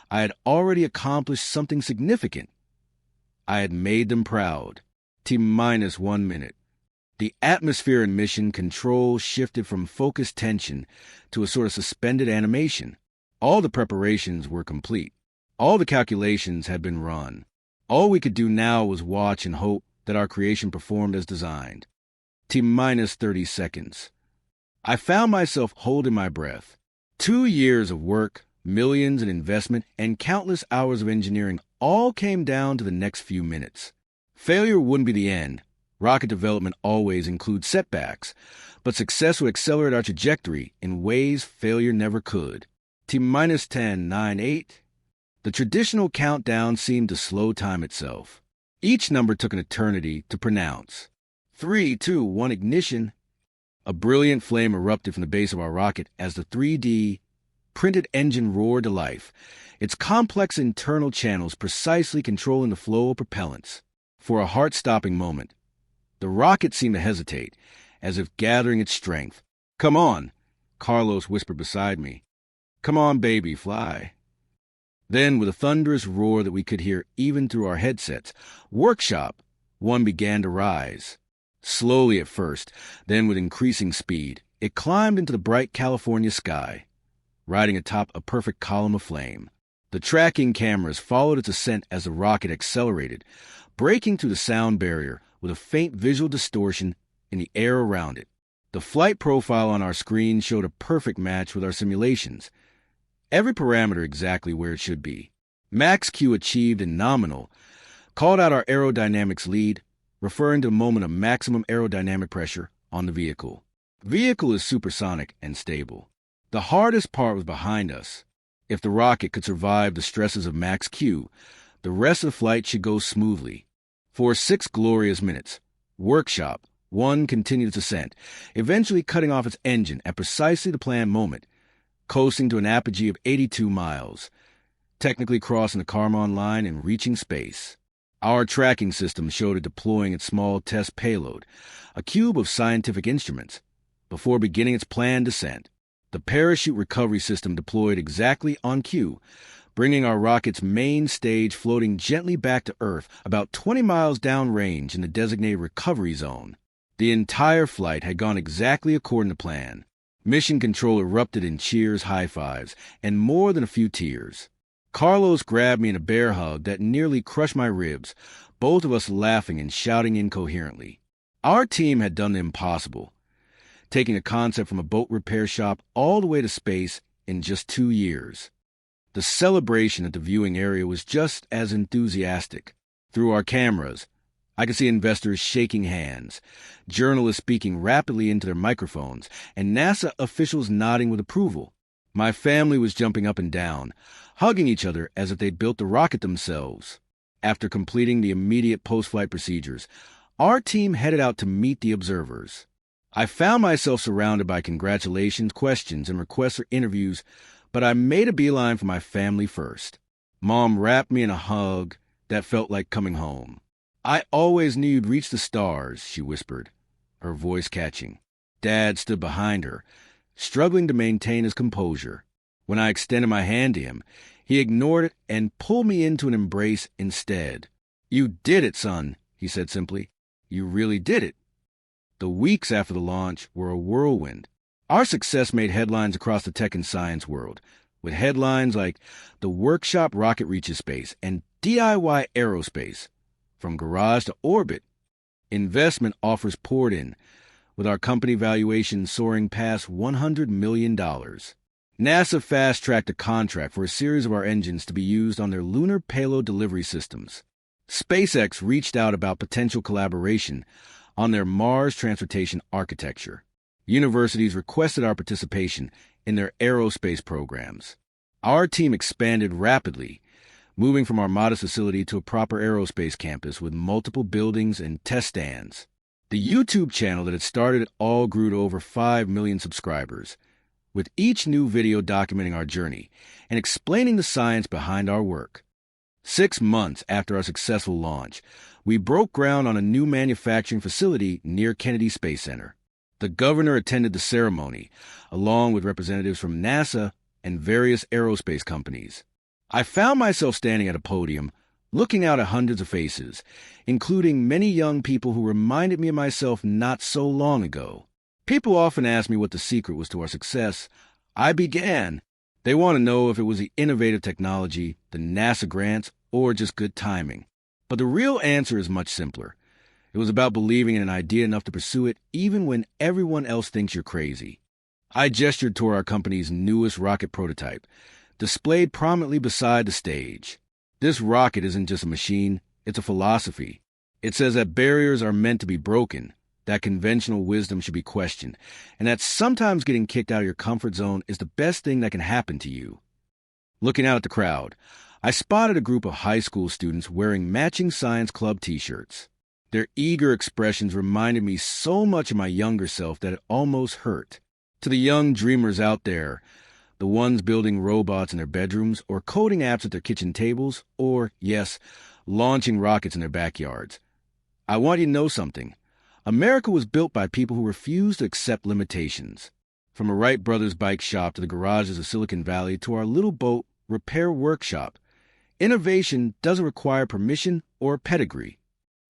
I had already accomplished something significant. I had made them proud. T-minus 1 minute. The atmosphere and mission control shifted from focused tension to a sort of suspended animation. All the preparations were complete. All the calculations had been run. All we could do now was watch and hope that our creation performed as designed. T-minus 30 seconds. I found myself holding my breath. 2 years of work, millions in investment, and countless hours of engineering all came down to the next few minutes. Failure wouldn't be the end. Rocket development always includes setbacks, but success would accelerate our trajectory in ways failure never could. T-minus 10, 9, 8. The traditional countdown seemed to slow time itself. Each number took an eternity to pronounce. 3, 2, 1, ignition. A brilliant flame erupted from the base of our rocket as the 3D printed engine roared to life, its complex internal channels precisely controlling the flow of propellants. For a heart-stopping moment, the rocket seemed to hesitate, as if gathering its strength. "Come on," Carlos whispered beside me. "Come on, baby, fly." Then, with a thunderous roar that we could hear even through our headsets, Workshop, one began to rise. Slowly at first, then with increasing speed, it climbed into the bright California sky, riding atop a perfect column of flame. The tracking cameras followed its ascent as the rocket accelerated, breaking through the sound barrier with a faint visual distortion in the air around it. The flight profile on our screen showed a perfect match with our simulations. Every parameter exactly where it should be. Max Q achieved in nominal called out our aerodynamics lead, referring to a moment of maximum aerodynamic pressure on the vehicle. Vehicle is supersonic and stable. The hardest part was behind us. If the rocket could survive the stresses of max Q, the rest of the flight should go smoothly. For 6 glorious minutes, Workshop 1 continued its ascent, eventually cutting off its engine at precisely the planned moment, coasting to an apogee of 82 miles, technically crossing the Kármán line and reaching space. Our tracking system showed it deploying its small test payload, a cube of scientific instruments, before beginning its planned descent. The parachute recovery system deployed exactly on cue, bringing our rocket's main stage floating gently back to Earth about 20 miles downrange in the designated recovery zone. The entire flight had gone exactly according to plan. Mission Control erupted in cheers, high fives, and more than a few tears. Carlos grabbed me in a bear hug that nearly crushed my ribs, both of us laughing and shouting incoherently. Our team had done the impossible, taking a concept from a boat repair shop all the way to space in just 2 years. The celebration at the viewing area was just as enthusiastic. Through our cameras, I could see investors shaking hands, journalists speaking rapidly into their microphones, and NASA officials nodding with approval. My family was jumping up and down, hugging each other as if they'd built the rocket themselves. After completing the immediate post-flight procedures, our team headed out to meet the observers. I found myself surrounded by congratulations, questions, and requests for interviews, but I made a beeline for my family first. Mom wrapped me in a hug that felt like coming home. "I always knew you'd reach the stars," she whispered, her voice catching. Dad stood behind her, struggling to maintain his composure. When I extended my hand to him, he ignored it and pulled me into an embrace instead. "You did it, son," he said simply. "You really did it." The weeks after the launch were a whirlwind. Our success made headlines across the tech and science world, with headlines like "The Workshop Rocket Reaches Space" and "DIY Aerospace, From Garage to Orbit." Investment offers poured in, with our company valuation soaring past $100 million. NASA fast-tracked a contract for a series of our engines to be used on their lunar payload delivery systems. SpaceX reached out about potential collaboration on their Mars transportation architecture. Universities requested our participation in their aerospace programs. Our team expanded rapidly, moving from our modest facility to a proper aerospace campus with multiple buildings and test stands. The YouTube channel that had started it all grew to over 5 million subscribers, with each new video documenting our journey and explaining the science behind our work. 6 months after our successful launch, we broke ground on a new manufacturing facility near Kennedy Space Center. The governor attended the ceremony, along with representatives from NASA and various aerospace companies. I found myself standing at a podium, looking out at hundreds of faces, including many young people who reminded me of myself not so long ago. People often ask me what the secret was to our success. I began. They want to know if it was the innovative technology, the NASA grants, or just good timing. But the real answer is much simpler. It was about believing in an idea enough to pursue it even when everyone else thinks you're crazy. I gestured toward our company's newest rocket prototype, displayed prominently beside the stage. This rocket isn't just a machine, it's a philosophy. It says that barriers are meant to be broken, that conventional wisdom should be questioned, and that sometimes getting kicked out of your comfort zone is the best thing that can happen to you. Looking out at the crowd, I spotted a group of high school students wearing matching science club t-shirts. Their eager expressions reminded me so much of my younger self that it almost hurt. To the young dreamers out there, the ones building robots in their bedrooms or coding apps at their kitchen tables or, yes, launching rockets in their backyards, I want you to know something. America was built by people who refuse to accept limitations. From a Wright Brothers bike shop to the garages of Silicon Valley to our little boat repair workshop, innovation doesn't require permission or pedigree.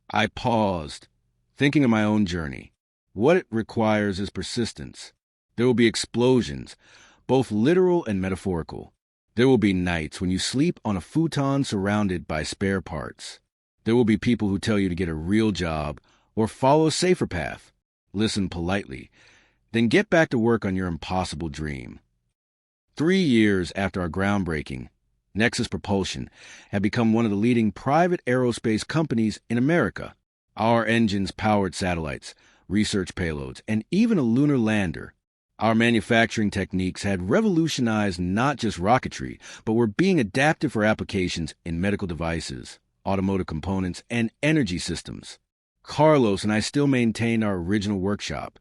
I paused, thinking of my own journey. What it requires is persistence. There will be explosions, both literal and metaphorical. There will be nights when you sleep on a futon surrounded by spare parts. There will be people who tell you to get a real job or follow a safer path. Listen politely, then get back to work on your impossible dream. 3 years after our groundbreaking, Nexus Propulsion had become one of the leading private aerospace companies in America. Our engines powered satellites, research payloads, and even a lunar lander. Our manufacturing techniques had revolutionized not just rocketry, but were being adapted for applications in medical devices, automotive components, and energy systems. Carlos and I still maintained our original workshop,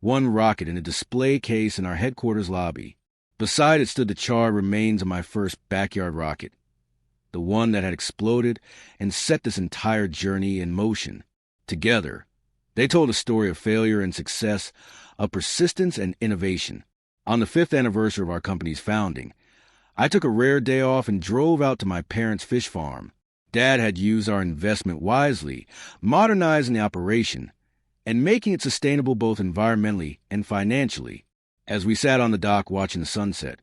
one rocket in a display case in our headquarters lobby. Beside it stood the charred remains of my first backyard rocket, the one that had exploded and set this entire journey in motion. Together, they told a story of failure and success, of persistence and innovation. On the 5th anniversary of our company's founding, I took a rare day off and drove out to my parents' fish farm. Dad had used our investment wisely, modernizing the operation and making it sustainable both environmentally and financially. As we sat on the dock watching the sunset,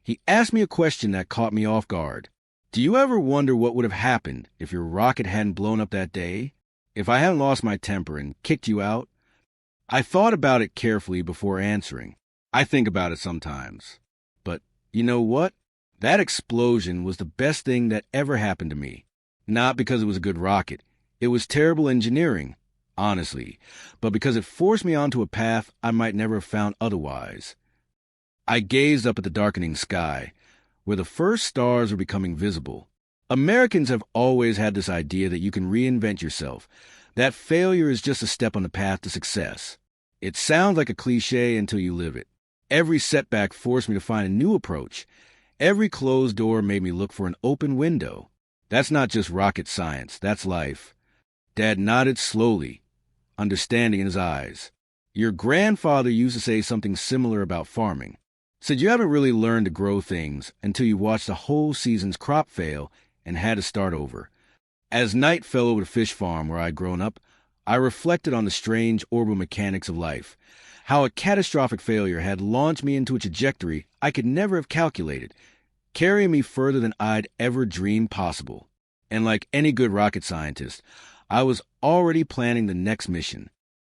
he asked me a question that caught me off guard. Do you ever wonder what would have happened if your rocket hadn't blown up that day? If I hadn't lost my temper and kicked you out? I thought about it carefully before answering. I think about it sometimes. But you know what? That explosion was the best thing that ever happened to me. Not because it was a good rocket. It was terrible engineering, honestly, but because it forced me onto a path I might never have found otherwise. I gazed up at the darkening sky, where the first stars were becoming visible. Americans have always had this idea that you can reinvent yourself, that failure is just a step on the path to success. It sounds like a cliche until you live it. Every setback forced me to find a new approach. Every closed door made me look for an open window. That's not just rocket science, that's life. Dad nodded slowly, understanding in his eyes. Your grandfather used to say something similar about farming. Said you haven't really learned to grow things until you watched the whole season's crop fail and had to start over. As night fell over the fish farm where I'd grown up, I reflected on the strange orbital mechanics of life, how a catastrophic failure had launched me into a trajectory I could never have calculated, carrying me further than I'd ever dreamed possible. And like any good rocket scientist, I was already planning the next mission.